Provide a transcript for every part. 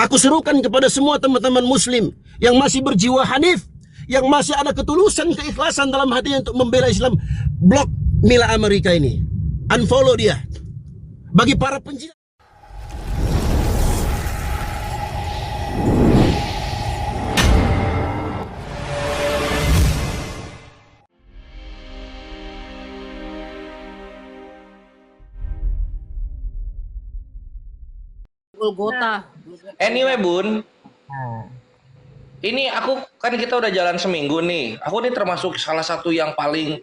Aku serukan kepada semua teman-teman muslim yang masih berjiwa hanif, yang masih ada ketulusan, keikhlasan dalam hatinya untuk membela Islam, blok Mila Amerika ini. Unfollow dia. Bagi para penjilat. Golgota. Anyway Bun, Nah, ini aku kan kita udah jalan seminggu nih. Aku nih termasuk salah satu yang paling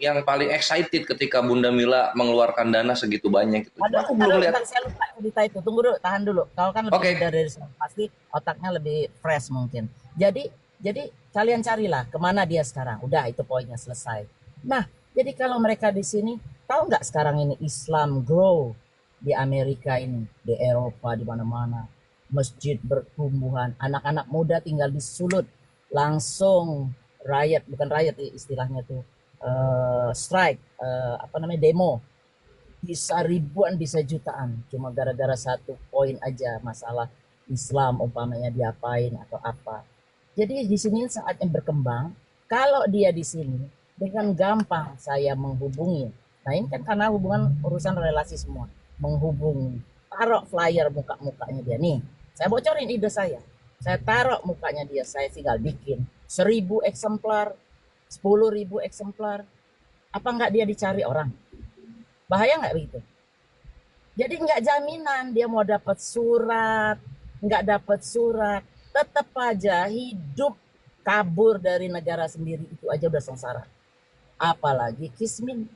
excited ketika Bunda Mila mengeluarkan dana segitu banyak. Aku belum lihat. Saya lupa cerita itu. Tunggu dulu, tahan dulu. Kau kan lebih Oke. muda dari saya, pasti otaknya lebih fresh mungkin. Jadi kalian carilah kemana dia sekarang. Udah, itu poinnya selesai. Nah, jadi kalau mereka di sini, tahu nggak sekarang ini Islam grow di Amerika ini, di Eropa, di mana-mana. Masjid bertumbuhan, anak-anak muda tinggal disulut, langsung riot, bukan riot istilahnya tuh, strike, demo. Bisa ribuan, bisa jutaan, cuma gara-gara satu poin aja, masalah Islam umpamanya diapain atau apa. Jadi di sini saatnya berkembang. Kalau dia di sini dengan gampang saya menghubungi. Nah ini kan karena hubungan urusan relasi semua, menghubungi, taruh flyer muka-mukanya dia nih. Saya bocorin ide saya. Saya taruh mukanya dia, saya tinggal bikin 1000 eksemplar, 10.000 eksemplar. Apa enggak dia dicari orang? Bahaya nggak begitu? Jadi nggak jaminan dia mau dapat surat, nggak dapat surat, tetap aja hidup kabur dari negara sendiri itu aja udah sengsara. Apalagi Kismin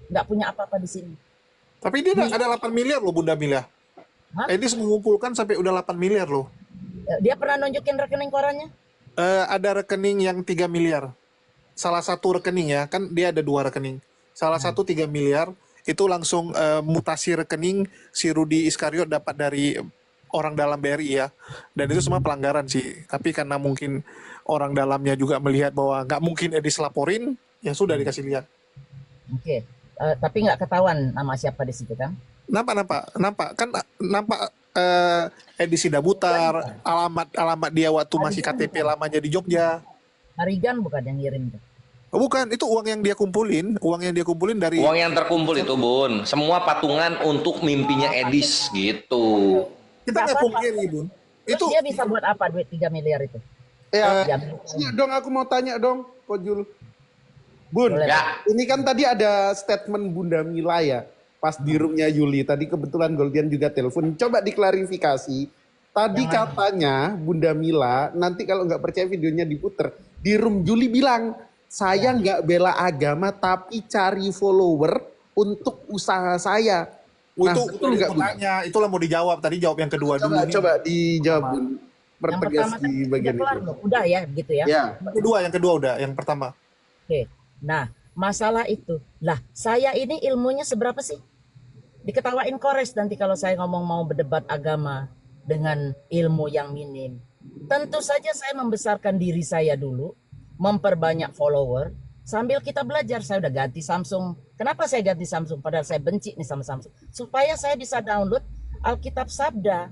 nggak punya apa-apa di sini. Tapi dia ada 8 miliar loh Bunda Mila. Hah? Edis mengumpulkan sampai udah 8 miliar loh. Dia pernah nunjukin rekening korannya? Ada rekening yang 3 miliar. Salah satu rekening ya, kan dia ada 2 rekening. Salah satu 3 miliar, itu langsung mutasi rekening si Rudi Iskariot dapat dari orang dalam BRI ya. Dan itu semua pelanggaran sih. Tapi karena mungkin orang dalamnya juga melihat bahwa nggak mungkin Edis laporin, ya sudah dikasih lihat. Oke. Tapi nggak ketahuan nama siapa di situ kan? Nampak kan nampak edisi Dabutar, alamat dia waktu masih KTP lamanya di Jogja. Harigan bukan yang ngirim tuh. Oh, bukan, itu uang yang dia kumpulin dari Uang yang terkumpul itu Bun, semua patungan untuk mimpinya Edis gitu. kita nggak Apa-apa. pungkiri Bun. Terus Itu dia bisa buat apa duit 3 miliar itu? Ya, Jamin. tanya dong, aku mau tanya dong, Kojul. Bun, Boleh. Ya, ini kan tadi ada statement Bunda Mila ya, pas di roomnya Yuli. Tadi kebetulan Goldian juga telepon. Coba diklarifikasi. Tadi katanya Bunda Mila, nanti kalau nggak percaya videonya diputer. Di room Yuli bilang, saya nggak bela agama tapi cari follower untuk usaha saya. Nah, itu betul nggak, Bun? tanya, itulah mau dijawab. Tadi jawab yang kedua dulu nih. Coba dijawab, Bun. Yang Pertegas pertama di kan bagian udah kelar itu. loh. Udah ya gitu ya. Ya. Yang kedua udah, yang pertama. Oke. Nah, masalah itu. Lah, saya ini ilmunya seberapa sih? Diketawain kores nanti kalau saya ngomong mau berdebat agama dengan ilmu yang minim. Tentu saja saya membesarkan diri saya dulu, memperbanyak follower, sambil kita belajar. Saya udah ganti Samsung. Kenapa saya ganti Samsung? Padahal saya benci nih sama Samsung. Supaya saya bisa download Alkitab Sabda.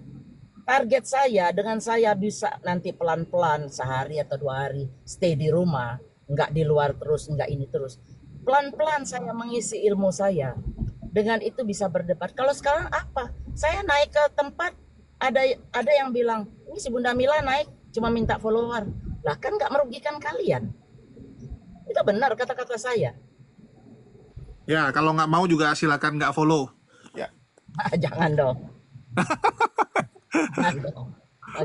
Target saya dengan saya bisa nanti pelan-pelan sehari atau 2 hari stay di rumah, nggak di luar terus, nggak ini terus. Pelan-pelan saya mengisi ilmu saya. Dengan itu bisa berdebat. Kalau sekarang apa? Saya naik ke tempat, ada yang bilang, ini si Bunda Mila naik cuma minta follower. Lah kan nggak merugikan kalian. Itu benar kata-kata saya. Ya, kalau nggak mau juga silakan nggak follow. Ya. Jangan dong. Jangan dong.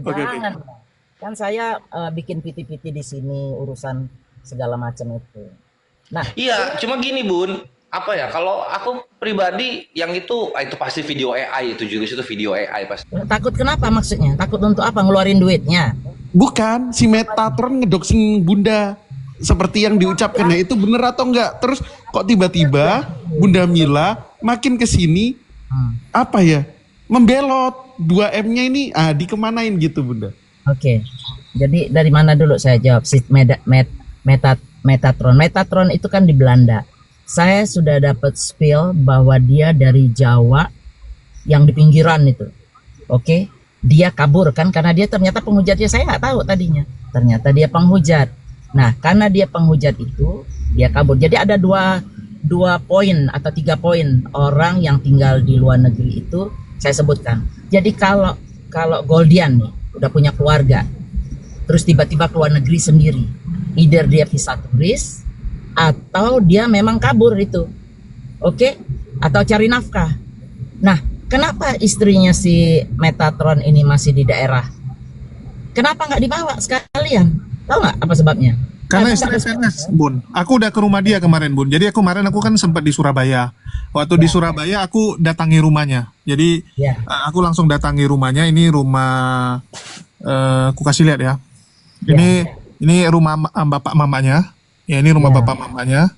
Oke. Jangan. Kan saya bikin piti-piti di sini urusan segala macam itu. Nah, iya, cuma gini Bun, apa ya? Kalau aku pribadi yang itu pasti video AI itu juga, itu video AI pasti. takut kenapa maksudnya? Takut untuk apa? Ngeluarin duitnya? Bukan, si Metatron ngedoxing Bunda seperti yang diucapkan ya, itu bener atau enggak? Terus kok tiba-tiba Bunda Mila makin kesini apa ya, membelot 2M-nya ini dikemanain gitu Bunda? Oke. Jadi dari mana dulu saya jawab? Si Metatron. Metatron itu kan di Belanda. Saya sudah dapat spill bahwa dia dari Jawa yang di pinggiran itu. Oke. dia kabur kan, karena dia ternyata penghujatnya, saya nggak tahu tadinya. Ternyata dia penghujat. Nah, karena dia penghujat itu, dia kabur. Jadi ada dua poin atau 3 poin orang yang tinggal di luar negeri itu saya sebutkan. Jadi kalau Goldian nih udah punya keluarga, terus tiba-tiba keluar negeri sendiri, either dia visa turis atau dia memang kabur itu, oke? Atau cari nafkah. Nah, kenapa istrinya si Metatron ini masih di daerah? Kenapa nggak dibawa sekalian? Tahu nggak apa sebabnya? Karena istri PNS, Bun. Aku udah ke rumah dia kemarin, Bun. Jadi kemarin aku kan sempat di Surabaya. Waktu di Surabaya aku datangi rumahnya. Jadi aku langsung datangi rumahnya. Ini rumah, aku kasih lihat ya. Ini rumah bapak mamanya. Ya, ini rumah bapak mamanya.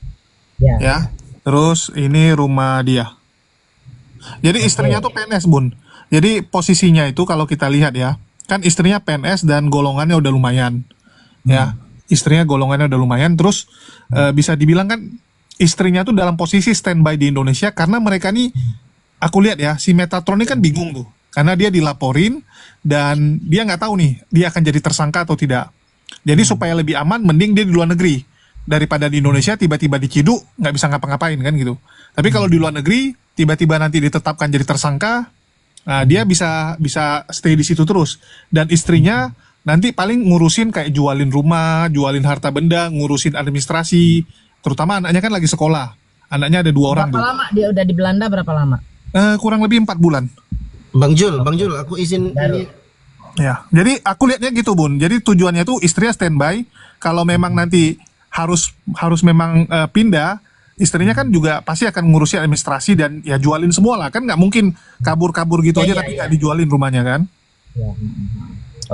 Ya. Terus ini rumah dia. Jadi istrinya tuh PNS, Bun. Jadi posisinya itu kalau kita lihat ya, kan istrinya PNS dan golongannya udah lumayan. Ya, istrinya golongannya udah lumayan. Terus bisa dibilang kan istrinya tuh dalam posisi standby di Indonesia karena mereka nih, aku lihat ya, si Metatron ini kan bingung tuh. Karena dia dilaporin dan dia nggak tahu nih dia akan jadi tersangka atau tidak. Jadi supaya lebih aman, mending dia di luar negeri daripada di Indonesia tiba-tiba diciduk nggak bisa ngapa-ngapain kan gitu. Tapi kalau di luar negeri tiba-tiba nanti ditetapkan jadi tersangka, nah dia bisa stay di situ terus. Dan istrinya nanti paling ngurusin kayak jualin rumah, jualin harta benda, ngurusin administrasi. Terutama anaknya kan lagi sekolah. Anaknya ada 2 orang. Berapa lama dia udah di Belanda, berapa lama? Kurang lebih 4 bulan. Bang Jul, aku izin ini. Ya, jadi aku lihatnya gitu, Bun. Jadi tujuannya tuh istrinya standby. Kalau memang nanti harus memang pindah, istrinya kan juga pasti akan ngurusin administrasi dan ya jualin semua lah. Kan nggak mungkin kabur-kabur gitu aja tapi nggak dijualin rumahnya kan.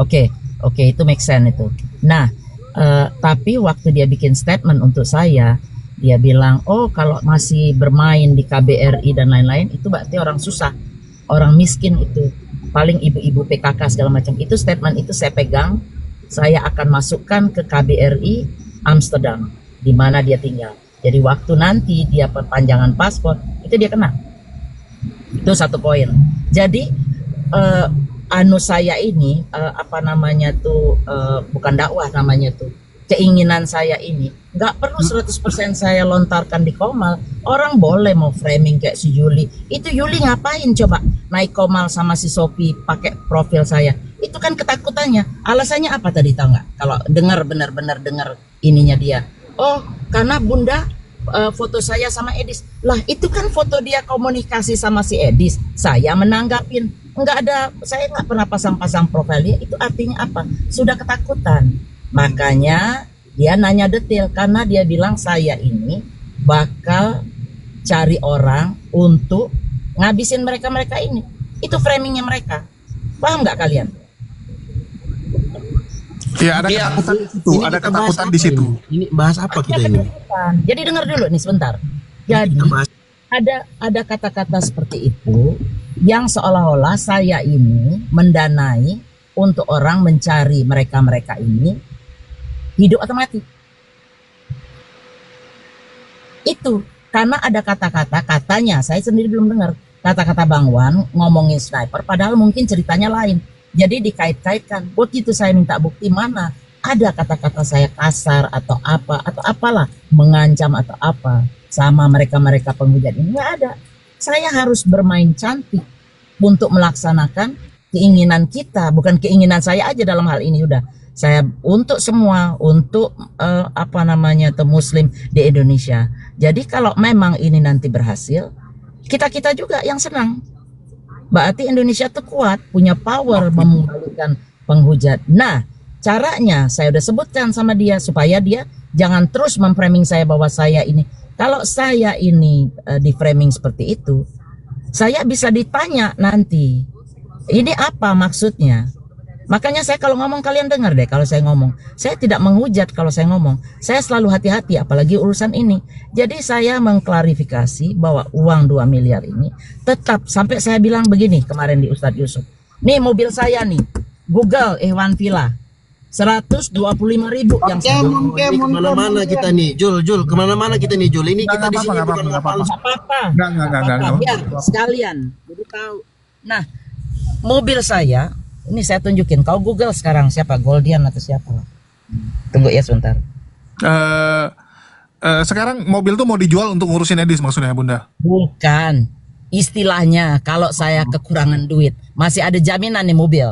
Oke, itu make sense itu. Nah, tapi waktu dia bikin statement untuk saya, dia bilang, oh kalau masih bermain di KBRI dan lain-lain, itu berarti orang susah, orang miskin itu, paling ibu-ibu PKK segala macam. Itu statement itu saya pegang, saya akan masukkan ke KBRI Amsterdam, di mana dia tinggal. Jadi waktu nanti dia perpanjangan paspor, itu dia kena. Itu 1 poin. Jadi saya ini bukan dakwah namanya tuh, keinginan saya ini nggak perlu 100% saya lontarkan di Komal. Orang boleh mau framing kayak si Yuli. Itu Yuli ngapain coba naik Komal sama si Sophie pakai profil saya? Itu kan ketakutannya. Alasannya apa tadi, tahu nggak? Kalau benar-benar dengar ininya dia, oh karena Bunda foto saya sama Edis. Lah itu kan foto dia komunikasi sama si Edis, saya menanggapin. Saya nggak pernah pasang-pasang profil dia. Itu artinya apa? Sudah ketakutan. Makanya dia nanya detail, karena dia bilang saya ini bakal cari orang untuk ngabisin mereka ini. Itu framingnya mereka. Paham nggak kalian? Ya, ada ketakutan di situ. Ada ketakutan di situ. Ini bahas apa kita ini? Jadi dengar dulu nih sebentar. Jadi ada kata-kata seperti itu yang seolah-olah saya ini mendanai untuk orang mencari mereka ini hidup atau mati. Itu karena ada kata-kata, katanya saya sendiri belum dengar kata-kata Bang Wan ngomongin sniper, padahal mungkin ceritanya lain. Jadi dikait-kaitkan. Begitu saya minta bukti, mana ada kata-kata saya kasar atau apalah, mengancam atau apa sama mereka penghujat ini, nggak ada. Saya harus bermain cantik untuk melaksanakan keinginan kita, bukan keinginan saya aja dalam hal ini. Udah, saya untuk semua, untuk Muslim di Indonesia. Jadi kalau memang ini nanti berhasil, kita juga yang senang. Berarti Indonesia tuh kuat, punya power memulihkan penghujat. Nah, caranya saya udah sebutkan sama dia supaya dia jangan terus memframing saya bahwa saya ini. Kalau saya ini di framing seperti itu, saya bisa ditanya nanti, ini apa maksudnya? Makanya saya kalau ngomong, kalian dengar deh kalau saya ngomong. Saya tidak menghujat kalau saya ngomong. Saya selalu hati-hati apalagi urusan ini. Jadi saya mengklarifikasi bahwa uang 2 miliar ini tetap, sampai saya bilang begini kemarin di Ustadz Yusuf. Nih mobil saya nih, Google Iwan Villa. 125.000 yang kemana-mana kita nih, Jul, kemana-mana kita nih, Jul. Ini kita di sini bukan apa-apa. Biar sekalian jadi tahu. Nah, mobil saya Ini saya tunjukin. Kau Google sekarang siapa? Goldian atau siapa? Tunggu ya sebentar. Sekarang mobil tuh mau dijual untuk ngurusin Edis maksudnya Bunda? Bukan. Istilahnya kalau saya kekurangan duit, masih ada jaminan nih mobil.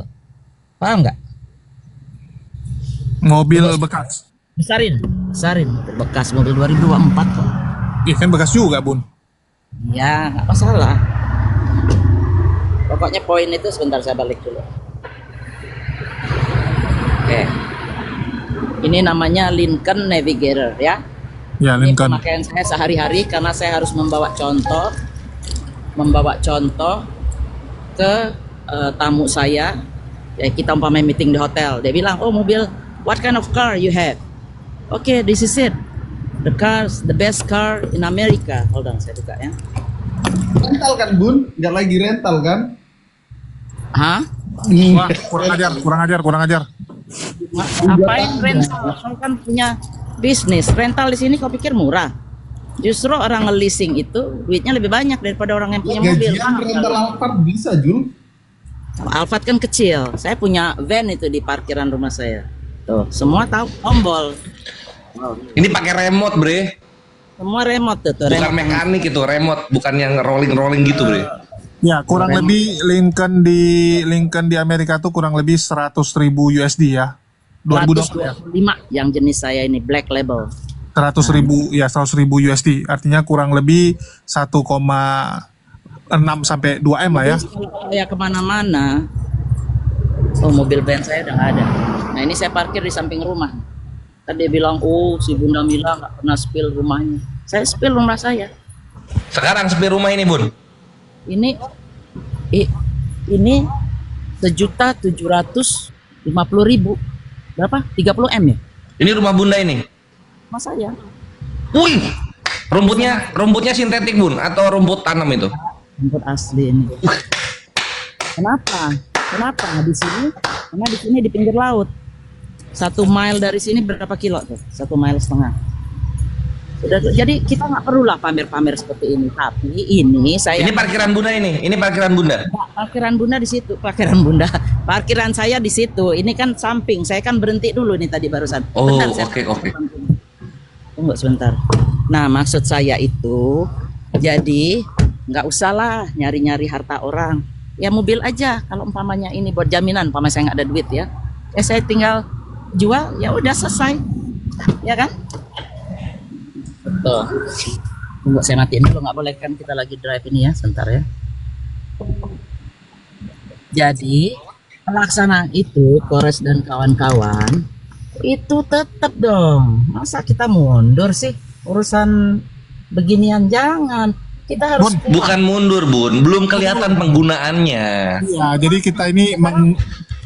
Paham nggak? Mobil bekas. Besarin. Bekas mobil 2024 kok. Iya kan bekas juga Bun. Ya, nggak masalah. Pokoknya poin itu sebentar saya balik dulu. Oke. Ini namanya Lincoln Navigator ya. Ya Ini Lincoln. pemakaian saya sehari-hari karena saya harus membawa contoh ke tamu saya. Ya, kita umpamanya meeting di hotel. Dia bilang, "Oh, mobil, what kind of car you have?" Oke, this is it. The best car in America. Hold on, saya buka ya. Rental kan Bun? Nggak lagi rental kan? Hah? Wah, kurang ajar. Apain rental? Kau kan punya bisnis. Rental di sini kau pikir murah? Justru orang nge-leasing itu duitnya lebih banyak daripada orang yang punya mobil. Gajian rental Alphard bisa Jul. Alphard kan kecil. Saya punya van itu di parkiran rumah saya. Tuh, semua tahu tombol. Ini pakai remote, Bre. Semua remote tuh. Bukan Remote. mekanik itu, remote, bukan yang rolling gitu, Bre. Ya kurang lebih Lincoln di Amerika tuh kurang lebih 100.000 USD ya. 2020 ya. 125 yang jenis saya ini black label. 100.000 USD. Artinya kurang lebih 1,6 sampai 2 M lah ya. Jadi kalau saya kemana-mana, mobil van saya udah nggak ada. Nah ini saya parkir di samping rumah. Tadi dia bilang, oh si Bunda Mila nggak pernah spill rumahnya. Saya spill rumah saya. Sekarang sepi rumah ini, Bun. Ini 1.750.000. Berapa? 30 M ya? Ini rumah Bunda ini. Rumah saya. Wih, rumputnya sintetik, Bun, atau rumput tanam itu? Rumput asli ini. Kenapa? Di sini? Karena di sini di pinggir laut. 1 mile dari sini berapa kilo tuh? 1,5 mile. Jadi kita nggak perlulah pamer-pamer seperti ini. Tapi ini saya. Ini parkiran Bunda ini. Ini parkiran Bunda. Parkiran Bunda di situ. Parkiran saya di situ. Ini kan samping. Saya kan berhenti dulu nih tadi barusan. Oh, Bentar, oke. Tunggu sebentar. Nah, maksud saya itu, jadi nggak usahlah nyari-nyari harta orang. Ya mobil aja. Kalau umpamanya ini buat jaminan, umpamanya saya nggak ada duit ya. Saya tinggal jual, ya udah selesai. Ya kan? Tuh. Tunggu saya matiin dulu, nggak boleh kan kita lagi drive ini ya, sebentar ya. Jadi pelaksanaan itu, Kores dan kawan-kawan, itu tetap dong. Masa kita mundur sih urusan beginian? Jangan. Kita harus Bukan mundur, Bun. Belum kelihatan penggunaannya. Ya, jadi kita ini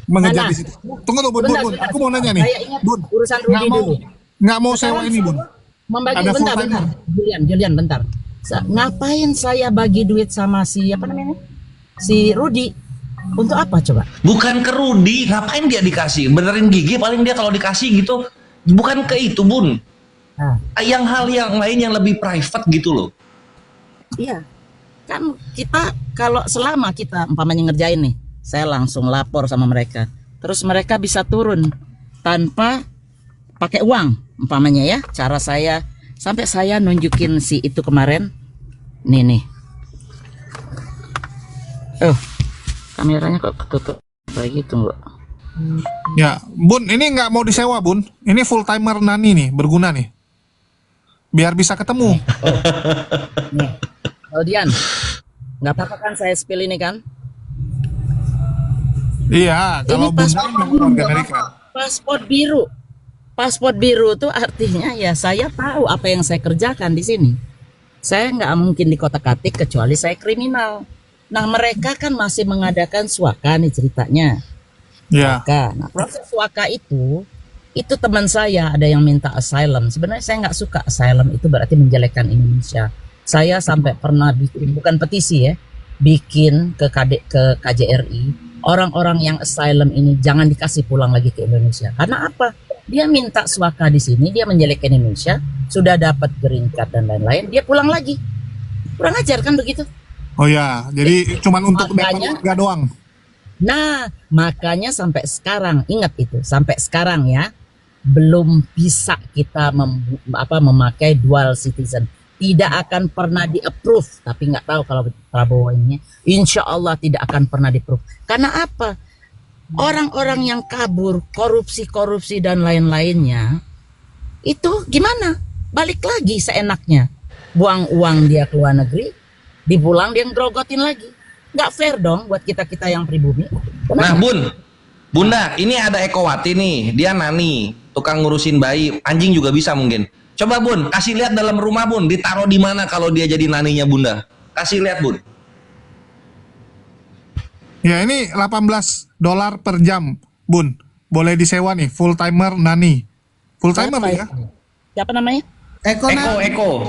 mengejar di situ. Tunggu, Bun. Aku mau nanya nih. Saya ingat Bun, urusan Rudi dulu. nggak mau sewa ini, Bun. Membagi Ada bentar, full timer. Julian, bentar. Ngapain saya bagi duit sama si apa namanya? Si Rudi? Untuk apa coba? Bukan ke Rudi, ngapain dia dikasih? Benerin gigi paling dia kalau dikasih gitu. Bukan ke itu, Bun. Nah, Yang hal yang lain yang lebih private gitu loh. iya. Kan kita kalau selama kita umpamanya ngerjain nih, saya langsung lapor sama mereka. Terus mereka bisa turun tanpa pakai uang umpamanya ya. Cara saya sampai saya nunjukin si itu kemarin. Nih. Kameranya kok ketutup kayak gitu enggak? Ya, Bun, ini nggak mau disewa, Bun. Ini full timer Nani nih, berguna nih. Biar bisa ketemu. Nih. Dian, nggak apa-apa kan saya spill ini kan? Iya, kalau Ini Bunda kan warga Amerika. Paspor biru tuh artinya ya saya tahu apa yang saya kerjakan di sini. Saya nggak mungkin dikotak-katik kecuali saya kriminal. Nah mereka kan masih mengadakan swaka nih ceritanya. Ya. Swaka. Nah proses swaka itu teman saya ada yang minta asylum. Sebenarnya saya nggak suka asylum, itu berarti menjelekkan Indonesia. Saya sampai pernah bikin, bukan petisi ya, bikin ke KJRI, orang-orang yang asylum ini jangan dikasih pulang lagi ke Indonesia. Karena apa? Dia minta swaka di sini, dia menjelekkan Indonesia, sudah dapat green card dan lain-lain, dia pulang lagi. Kurang ajar kan begitu? Oh ya, jadi cuman untuk dapat Makanya- warga doang. Nah, makanya sampai sekarang, ingat itu, sampai sekarang ya, belum bisa kita memakai dual citizen. Tidak akan pernah di-approve, tapi nggak tahu kalau Prabowo ini, insya Allah tidak akan pernah di-approve. Karena apa? Orang-orang yang kabur, korupsi dan lain-lainnya, itu gimana? Balik lagi seenaknya. Buang uang dia ke luar negeri, dipulang dia ngerogotin lagi. Nggak fair dong buat kita-kita yang pribumi. Nah, Bunda, ini ada Ekowati nih, dia nani, tukang ngurusin bayi, anjing juga bisa mungkin. Coba Bun, kasih lihat dalam rumah Bun, ditaruh di mana kalau dia jadi naninya Bunda. Kasih lihat Bun. Ya ini $18 per jam, Bun. Boleh disewa nih, full timer nani. Full timer ya. Siapa namanya? Eko.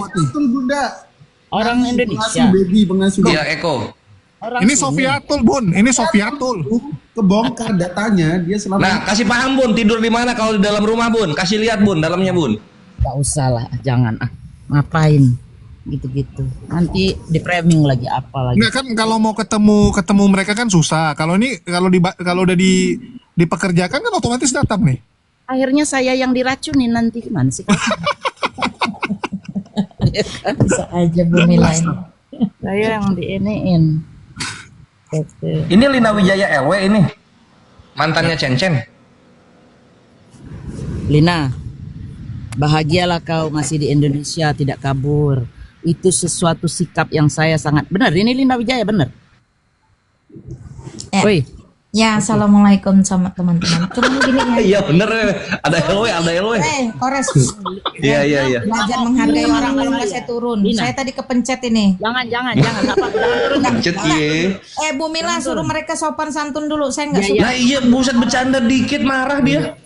Betul Bunda. Orang Nani, Indonesia. pengasuh baby. Iya, Eko. Orang Ini sini. Sofiatul, Bun. Ini Sofiatul. Kebongkar datanya, dia selama Nah, kasih paham Bun, tidur di mana kalau di dalam rumah Bun. Kasih lihat Bun, dalamnya Bun. Gak usah lah, jangan ngapain gitu-gitu. Nanti di framing lagi apa lagi. Enggak kan kalau mau ketemu mereka kan susah. Kalau ini kalau udah dipekerjakan kan otomatis datang nih. Akhirnya saya yang diracunin nanti gimana sih? Bisa aja Bu Mila ini. Saya yang diiniin. Gitu. Ini Lina Wijaya LW ini. Mantannya Cen. Lina, bahagialah kau masih di Indonesia, tidak kabur. Itu sesuatu sikap yang saya sangat benar. Ini Lina Wijaya benar. Woi, Ya, assalamualaikum sama teman-teman. Cuma gini ya. Iya bener, ada LW. Kores. Iya. Belajar menghargai orang, kalau nggak saya turun. Lina. Saya tadi kepencet ini. jangan apa, jangan turun. Pencet iya. Bu Mila suruh mereka sopan santun dulu. Saya nggak Iya, suka. Nah iya, buset bercanda dikit marah dia.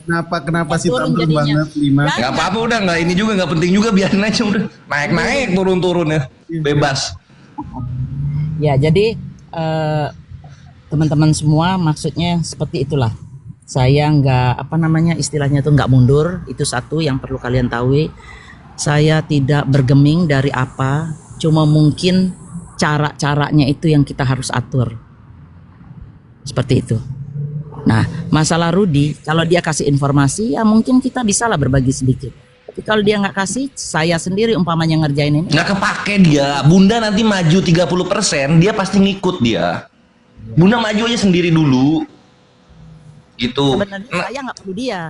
kenapa sih Turun tampil jadinya. banget Lima? Nggak apa-apa udah, nggak ini juga nggak penting juga, biarin aja udah. Naik turun ya, bebas. Ya, jadi teman-teman semua, maksudnya seperti itulah. Saya nggak istilahnya itu nggak mundur. Itu satu yang perlu kalian tahu. Saya tidak bergeming dari apa, cuma mungkin cara-caranya itu yang kita harus atur. Seperti itu. Nah, masalah Rudi, kalau dia kasih informasi, ya mungkin kita bisa lah berbagi sedikit. Tapi kalau dia nggak kasih, saya sendiri umpamanya ngerjain ini. Nggak kepake dia. Bunda nanti maju 30%, dia pasti ngikut dia. Bunda maju aja sendiri dulu. Gitu. Sebenarnya saya nggak perlu dia.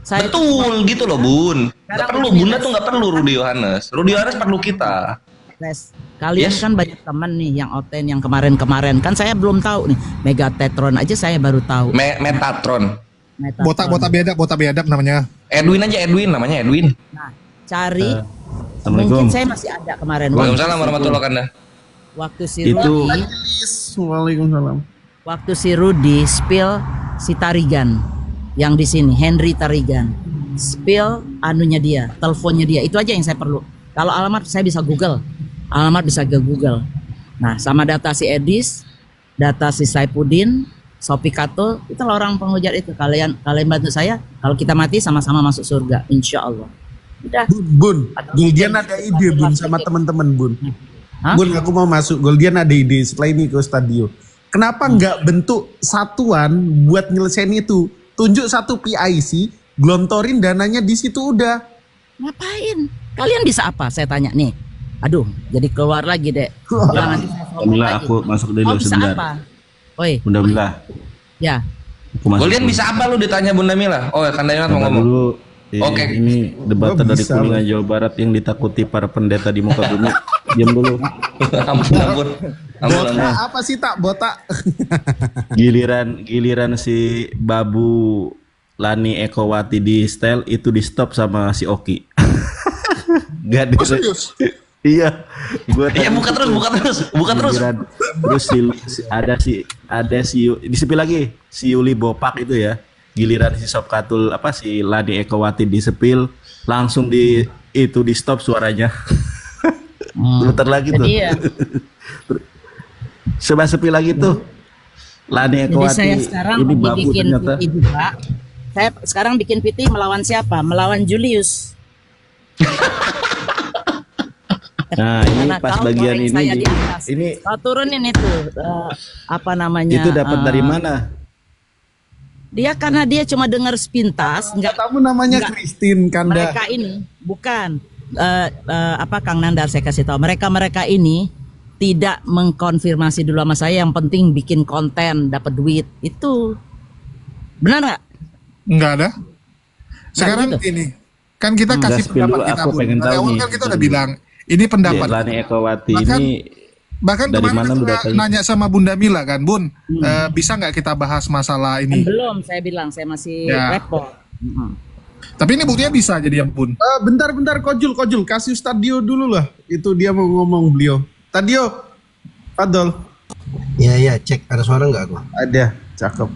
Saya Betul gitu loh Bun. Nggak Sekarang perlu, begini, Bunda Mas. tuh nggak perlu Rudy Yohanes. Rudy Yohanes perlu kita. Kalian Yes. kan banyak teman nih yang oten yang kemarin-kemarin. Kan saya belum tahu nih. Megatetron aja saya baru tahu. Metatron. Metatron. Botak biadab namanya. Edwin aja, namanya Edwin. Nah, cari. Assalamualaikum. Mungkin saya masih ada kemarin. Waalaikumsalam warahmatullahi wabarakatuh. Waktu si Itu- Rudi, Waalaikumsalam. waktu si Rudi spill si Tarigan yang di sini, Henry Tarigan. Spill anunya dia, teleponnya dia. Itu aja yang saya perlu. Kalau alamat saya bisa Google. Alamat bisa ke Google. Nah, sama data si Edis, data si Saipudin, Sopi Kato, itulah orang penghujat itu. Kalian bantu saya. Kalau kita mati sama-sama masuk surga, insya Allah. Udah. Bun, Goldian ada ide Bun sama teman-teman Bun. Hah? Bun, aku mau masuk. Goldian ada ide setelah ini ke Stadio. Kenapa nggak bentuk satuan buat nyelesain itu? Tunjuk satu PIC, gelontorin dananya di situ udah. Ngapain? Kalian bisa apa? Saya tanya nih. Aduh, jadi keluar lagi dek. Jangan Alhamdulillah aku masuk dulu bisa sebentar. apa? Oi, Bunda Mila, ya. aku masuk. Goldian dulu. bisa apa lu ditanya Bunda Mila? Oh, kan Dayat mau Sabar ngomong. dulu. Oke. Ini debat Oh, dari bisa, Kuningan Jawa Barat yang ditakuti para pendeta di muka bumi. Diam dulu. Ampun. Botak apa sih tak botak? Giliran si Babu Lani Ekowati di style itu di stop sama si Oki. Gak di Iya, gua Iya, buka terus. Giliran, terus ada si disepil lagi si Yuli Bopak itu ya. Giliran si Sopkatul si Lani Ekowati disepil, langsung di stop suaranya. Bentar lagi tuh. Jadi ya, Coba sepil lagi tuh. Lani jadi Ekowati saya sekarang ini lagi babu bikin ternyata. PT juga. Saya sekarang bikin PT melawan siapa? Melawan Julius. Nah, ini Karena pas kau bagian goreng ini saya nih. di atas. Ini Kau turunin itu apa namanya? itu dapat dari mana? Dia karena dia cuma dengar sepintas, nggak Katamu namanya Enggak. Christine Kanda. mereka ini bukan apa Kang Nandar, saya kasih tahu mereka ini tidak mengkonfirmasi dulu sama saya, yang penting bikin konten dapat duit itu benar nggak? Nggak ada. Sekarang begitu. ini kan kita Enggak, kasih spill pendapat dulu, kita, aku Bun. pengen Dari tahu awal nih. kan kita udah bilang ini pendapat. Lani Ekowati Bahkan- ini Bahkan dari kemarin mana kan lu kita datanya? nanya sama Bunda Mila kan, Bun, bisa nggak kita bahas masalah ini? Belum, saya bilang saya masih Ya. repot. Tapi ini buktinya bisa jadi yang Bun. Bentar Kojul, kasih Stadio dulu lah. Itu dia mau ngomong beliau. Stadio, Fadol. Ya, cek ada suara nggak aku? Ada, cakep.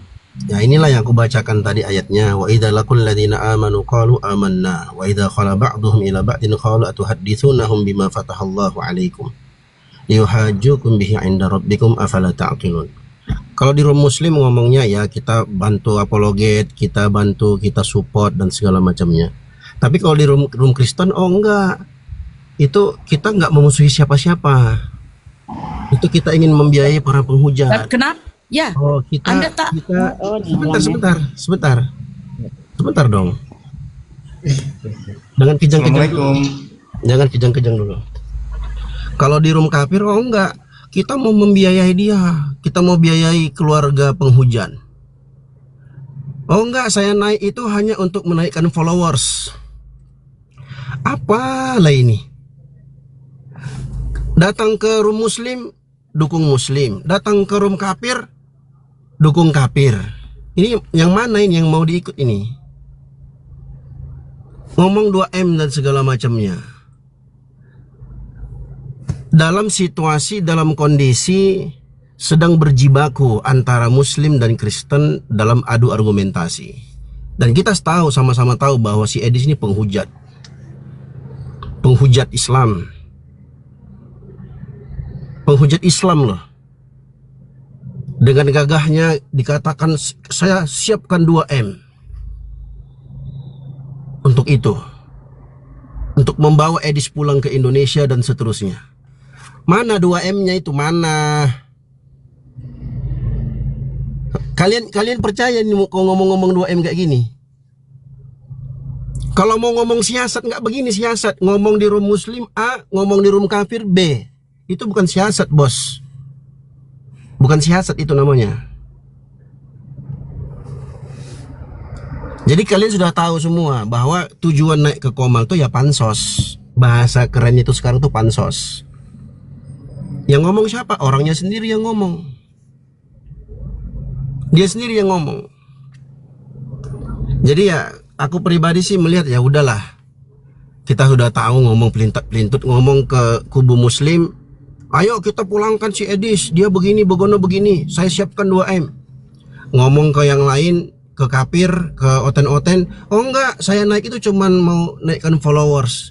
Ya, inilah yang aku bacakan tadi ayatnya. Wa idza laqul ladzina amanu qalu amanna wa idza khala ba'dhum ila ba'din qalu atuhaddithunahum bima fatahallahu 'alaikum liyuhajjukum bihi 'inda rabbikum afala ta'qilun. Kalau di room muslim ngomongnya ya kita bantu apologet, kita bantu, kita support dan segala macamnya. Tapi kalau di room Kristen enggak. Itu kita enggak memusuhi siapa-siapa. Itu kita ingin membiayai para penghujat. Kenapa? Ya. Oh, kita Anda tak- Oh, sebentar dong. Jangan kejang-kejang dulu. Kalau di room kafir enggak, kita mau membiayai dia, kita mau biayai keluarga penghujan. Oh enggak, saya naik itu hanya untuk menaikkan followers. Apalah ini? Datang ke room muslim, dukung muslim. Datang ke room kafir, dukung kafir. Ini yang mana ini yang mau diikut ini? Ngomong 2M dan segala macamnya. Dalam situasi, dalam kondisi sedang berjibaku antara Muslim dan Kristen dalam adu argumentasi. Dan kita tahu, sama-sama tahu bahwa si Edis ini penghujat Islam. Penghujat Islam loh. Dengan gagahnya dikatakan saya siapkan 2M untuk itu. Untuk membawa Edis pulang ke Indonesia dan seterusnya. Mana 2M-nya itu mana? Kalian percaya nih kalau ngomong-ngomong 2M kayak gini? Kalau mau ngomong siasat nggak begini siasat. Ngomong di room muslim A, ngomong di room kafir B. Itu bukan siasat, bos. Bukan siasat itu namanya. Jadi kalian sudah tahu semua bahwa tujuan naik ke Komal itu ya pansos. Bahasa kerennya itu sekarang tuh pansos. Yang ngomong siapa? Orangnya sendiri yang ngomong. Dia sendiri yang ngomong. Jadi ya aku pribadi sih melihat ya udahlah. Kita sudah tahu ngomong pelintut ngomong ke kubu muslim. Ayo kita pulangkan si Edis. Dia begini, begono begini. Saya siapkan 2M. Ngomong ke yang lain, ke kafir, ke oten-oten. Oh enggak, saya naik itu cuman mau naikkan followers.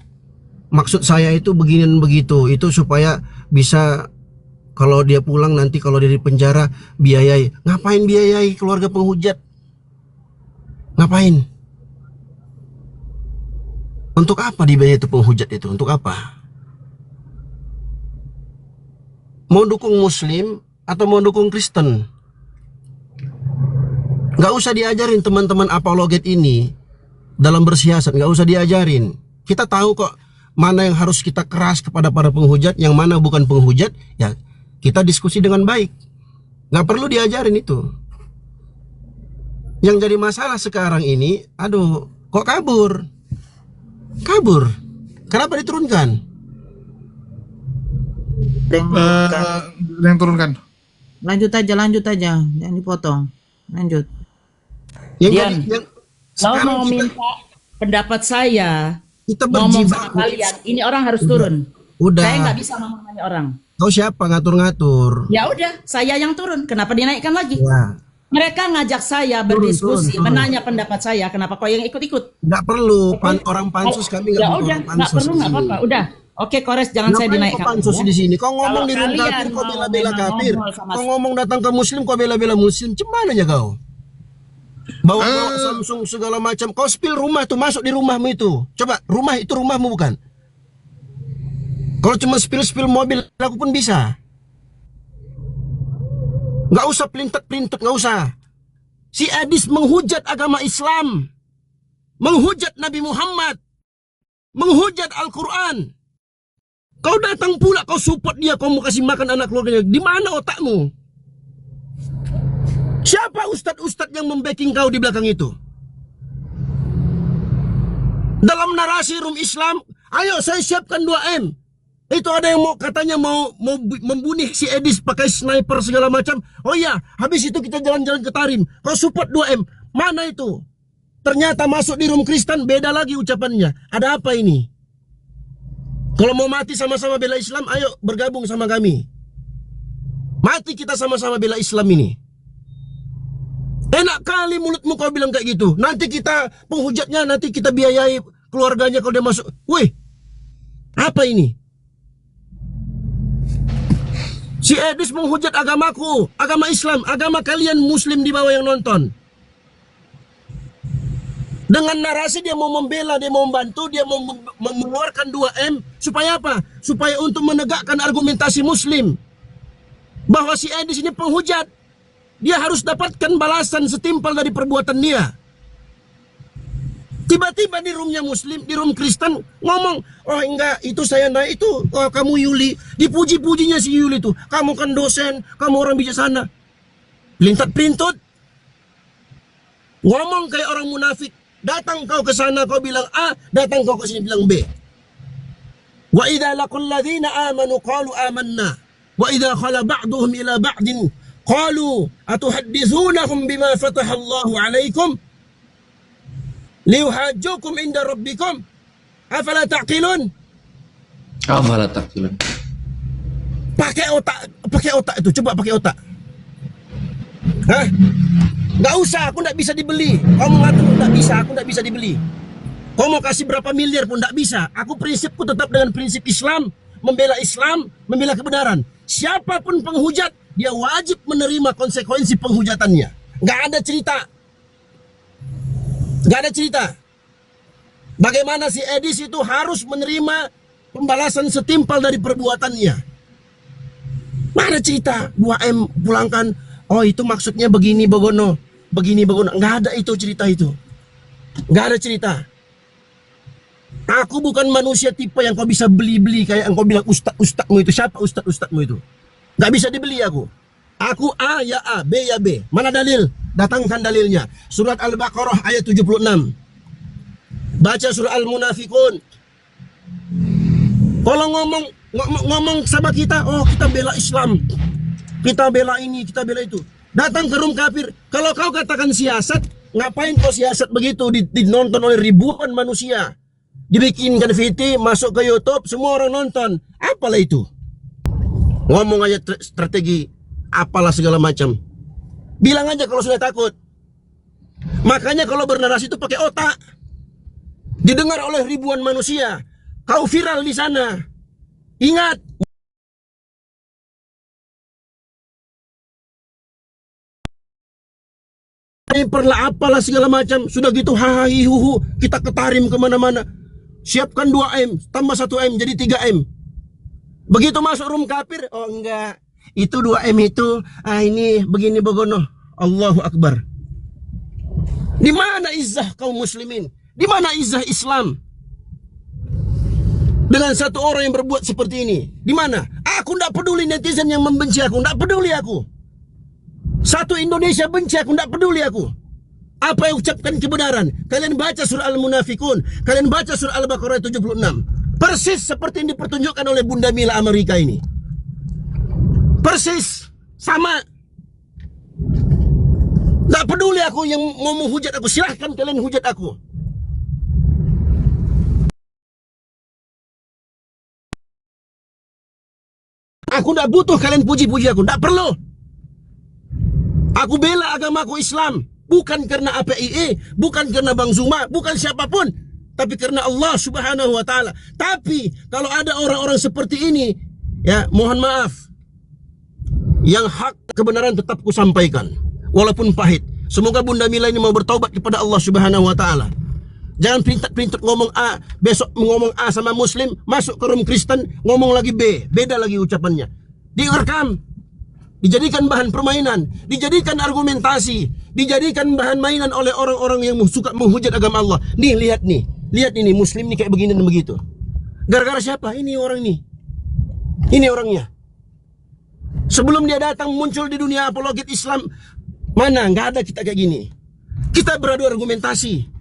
Maksud saya itu begini dan begitu. Itu supaya bisa kalau dia pulang nanti kalau dia di penjara biayai. Ngapain biayai keluarga penghujat? Ngapain? Untuk apa dibiayai itu penghujat itu? Untuk apa? Mau dukung muslim atau mau dukung Kristen? Gak usah diajarin teman-teman apologet ini dalam bersiasat. Gak usah diajarin. Kita tahu kok mana yang harus kita keras kepada para penghujat, yang mana bukan penghujat. Ya kita diskusi dengan baik. Gak perlu diajarin itu. Yang jadi masalah sekarang ini, aduh, kok kabur? Kabur. Kenapa diturunkan? Yang turunkan. Lanjut aja, jangan dipotong. Lanjut. Yang Dian, yang Kalau sekarang mau minta pendapat saya, kita ngomong sama berjibaku. kalian, ini orang harus turun. Udah. Saya nggak bisa ngomongin orang. Kau siapa ngatur-ngatur? Ya udah, saya yang turun. Kenapa dinaikkan lagi? Ya, Mereka ngajak saya berdiskusi, turun. menanya pendapat saya. Kenapa kau yang ikut-ikut? nggak perlu. Orang pansus kami nggak Ya butuh udah, orang nggak pansus perlu, di nggak sini. apa-apa. Udah, oke, Kores, jangan saya Ngapain dinaikkan. kau pansus ya. di sini? Kau ngomong Kalau di room kalian kafir, kau mau bela-bela memang kafir. ngobrol sama Kau ngomong datang ke muslim, kau bela-bela muslim. Cemana aja kau? Bawa Samsung segala macam. Kau spill rumah tuh, masuk di rumahmu itu. Coba, rumah itu rumahmu bukan? Kalau cuma spill mobil, aku pun bisa. Nggak usah pelintat, nggak usah. Si Edis menghujat agama Islam, menghujat Nabi Muhammad, menghujat Al-Quran. Kau datang pula, kau support dia, kau mau kasih makan anak keluarganya. Di mana otakmu? Siapa ustadz-ustadz yang membacking kau di belakang itu? Dalam narasi room Islam, ayo saya siapkan 2M. Itu ada yang katanya mau membunuh si Edis pakai sniper segala macam. Oh iya, habis itu kita jalan-jalan ke Tarim. Kau support 2M. Mana itu? Ternyata masuk di room Kristen, beda lagi ucapannya. Ada apa ini? Kalau mau mati sama-sama bela Islam, ayo bergabung sama kami. Mati kita sama-sama bela Islam ini. Enak kali mulutmu kau bilang kayak gitu. Nanti kita penghujatnya, nanti kita biayai keluarganya kalau dia masuk. Wih, apa ini? Si Edis menghujat agamaku, agama Islam, agama kalian Muslim di bawah yang nonton. Dengan narasi dia mau membela, dia mau membantu, dia mau mengeluarkan 2M. Supaya apa? Supaya untuk menegakkan argumentasi Muslim. Bahwa si Edis ini penghujat. Dia harus dapatkan balasan setimpal dari perbuatan dia. Tiba-tiba di roomnya Muslim, di room Kristen ngomong, oh enggak, itu saya naik, itu oh, kamu Yuli. Dipuji-pujinya si Yuli itu. Kamu kan dosen, kamu orang bijaksana. Pelintat-pelintut. Ngomong kayak orang munafik. Datang kau ke sana, kau bilang A, datang kau ke sini bilang B. Wa idza laqul ladzina amanu qalu amanna. Wa idza khala ba'duhum ila ba'din qalu atuhaddithunahum bima fataha Allahu 'alaikum liuhajjukum inda rabbikum afala ta'qilun. Afala ta'qilun. Pakai otak itu, coba pakai otak. Hah? Nggak usah, aku nggak bisa dibeli. Kau mengatur nggak bisa, aku nggak bisa dibeli. Kau mau kasih berapa miliar pun nggak bisa. Aku prinsipku tetap dengan prinsip Islam, membela kebenaran. Siapapun penghujat, dia wajib menerima konsekuensi penghujatannya. Nggak ada cerita. Nggak ada cerita. Bagaimana si Edis itu harus menerima pembalasan setimpal dari perbuatannya. Mana cerita 2M pulangkan. Oh itu maksudnya begini Bogono. Begini Bogono. Nggak ada itu cerita itu. Nggak ada cerita. Aku bukan manusia tipe yang kau bisa beli-beli kayak yang kau bilang ustadz-ustadzmu itu. Siapa ustadz-ustadzmu itu? Nggak bisa dibeli aku. Aku A ya A, B ya B. Mana dalil? Datangkan dalilnya. Surat Al-Baqarah ayat 76. Baca surah Al-Munafikun. Kalau ngomong sama kita, oh kita bela Islam. Kita bela ini, kita bela itu. Datang ke room kafir. Kalau kau katakan siasat, ngapain kau siasat begitu dinonton oleh ribuan manusia? Dibikinkan VT, masuk ke YouTube, semua orang nonton. Apalah itu? Ngomong aja strategi, apalah segala macam. Bilang aja kalau sudah takut. Makanya kalau bernarasi itu pakai otak. Didengar oleh ribuan manusia. Kau viral di sana. Ingat. Perlah apalah segala macam. Sudah gitu hahi huhu. Kita ketarim kemana-mana. Siapkan 2M. Tambah 1M jadi 3M. Begitu masuk room kafir. Oh enggak. Itu 2M itu. Ini begini Bogono. Allahu Akbar. Di mana izzah kaum muslimin? Di mana izzah Islam? Dengan satu orang yang berbuat seperti ini. Di mana? Aku enggak peduli netizen yang membenci aku. Enggak peduli aku. Satu Indonesia benci aku, tidak peduli aku. Apa yang ucapkan kebenaran. Kalian baca surah Al-Munafikun. Kalian baca surah Al-Baqarah 76. Persis seperti yang dipertunjukkan oleh Bunda Mila Amerika ini. Persis. Sama. Tidak peduli aku yang mau menghujat aku. Silahkan kalian hujat aku. Aku tidak butuh kalian puji-puji aku. Tidak perlu. Aku bela agamaku Islam. Bukan karena APIE, bukan karena Bang Zuma, bukan siapapun. Tapi karena Allah Subhanahu wa ta'ala. Tapi kalau ada orang-orang seperti ini, ya mohon maaf. Yang hak kebenaran tetap kusampaikan. Walaupun pahit. Semoga Bunda Mila ini mau bertaubat kepada Allah Subhanahu wa ta'ala. Jangan pintat-pintat ngomong A, besok ngomong A sama Muslim, masuk ke room Kristen, ngomong lagi B. Beda lagi ucapannya. Direkam. Dijadikan bahan permainan, dijadikan argumentasi, dijadikan bahan mainan oleh orang-orang yang suka menghujat agama Allah. Nih, lihat ini Muslim nih kayak begini dan begitu. Gara-gara siapa? Ini orang ini. Ini orangnya. Sebelum dia datang muncul di dunia apologet Islam, mana nggak ada kita kayak gini. Kita beradu argumentasi.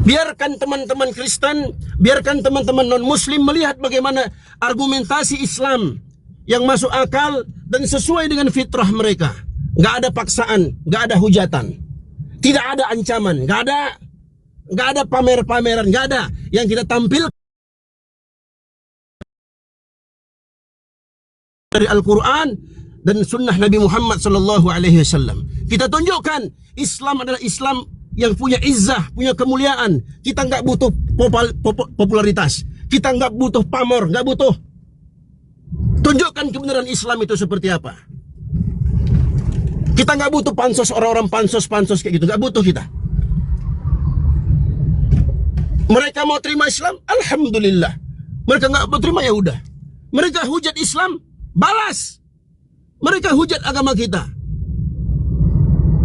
Biarkan teman-teman Kristen, biarkan teman-teman non-Muslim melihat bagaimana argumentasi Islam yang masuk akal dan sesuai dengan fitrah mereka. Nggak ada paksaan, nggak ada hujatan, tidak ada ancaman, nggak ada pamer-pameran, nggak ada. Yang kita tampilkan dari Al-Quran dan Sunnah Nabi Muhammad SAW. Kita tunjukkan Islam adalah Islam yang punya izzah, punya kemuliaan. Kita nggak butuh popularitas, kita nggak butuh pamor, nggak butuh. Tunjukkan kebenaran Islam itu seperti apa. Kita nggak butuh pansos, orang-orang pansos kayak gitu, nggak butuh kita. Mereka mau terima Islam, alhamdulillah. Mereka nggak mau terima, ya udah. Mereka hujat Islam, balas. Mereka hujat agama kita.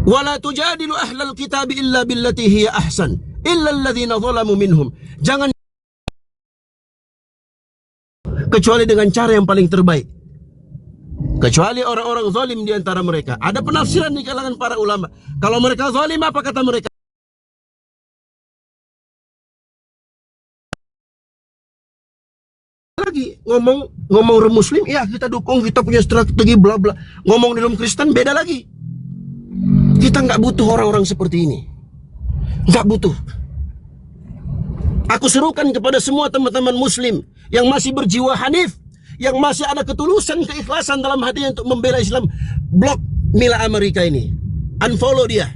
Wala tujadilu ahlal kitab illa billati hiya ahsan illa alladhina zalamu minhum. Jangan kecuali dengan cara yang paling terbaik. Kecuali orang-orang zalim di antara mereka. Ada penafsiran di kalangan para ulama. Kalau mereka zalim, apa kata mereka? Lagi ngomong rum Muslim, ya kita dukung, kita punya strategi bla bla. Ngomong di rum Kristen beda lagi. Kita nggak butuh orang-orang seperti ini, nggak butuh. Aku serukan kepada semua teman-teman Muslim yang masih berjiwa hanif, yang masih ada ketulusan, keikhlasan dalam hatinya untuk membela Islam, blok Mila Amerika ini, unfollow dia.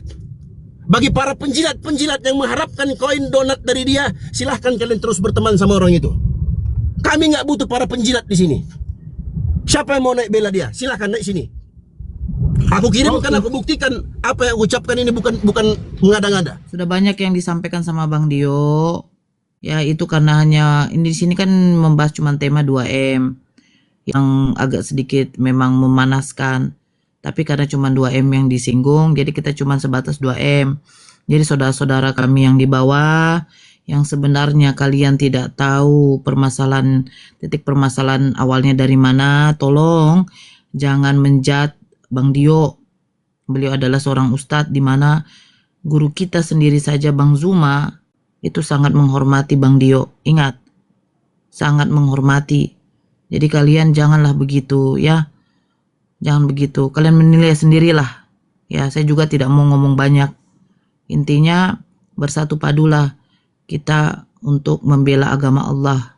Bagi para penjilat-penjilat yang mengharapkan koin donat dari dia, silahkan kalian terus berteman sama orang itu. Kami nggak butuh para penjilat di sini. Siapa yang mau naik bela dia, silahkan naik sini. Aku kirimkan, aku buktikan apa yang ucapkan ini bukan mengada-ngada. Sudah banyak yang disampaikan sama Bang Dio. Ya itu karena hanya ini di sini kan membahas cuma tema 2M yang agak sedikit memang memanaskan. Tapi karena cuma 2M yang disinggung, jadi kita cuma sebatas 2M. Jadi saudara-saudara kami yang di bawah, yang sebenarnya kalian tidak tahu titik permasalahan awalnya dari mana, tolong jangan menjat Bang Dio. Beliau adalah seorang ustadz di mana guru kita sendiri saja Bang Zuma itu sangat menghormati Bang Dio. Ingat, sangat menghormati. Jadi kalian janganlah begitu ya. Jangan begitu. Kalian menilai sendirilah. Ya, saya juga tidak mau ngomong banyak. Intinya bersatu padulah kita untuk membela agama Allah.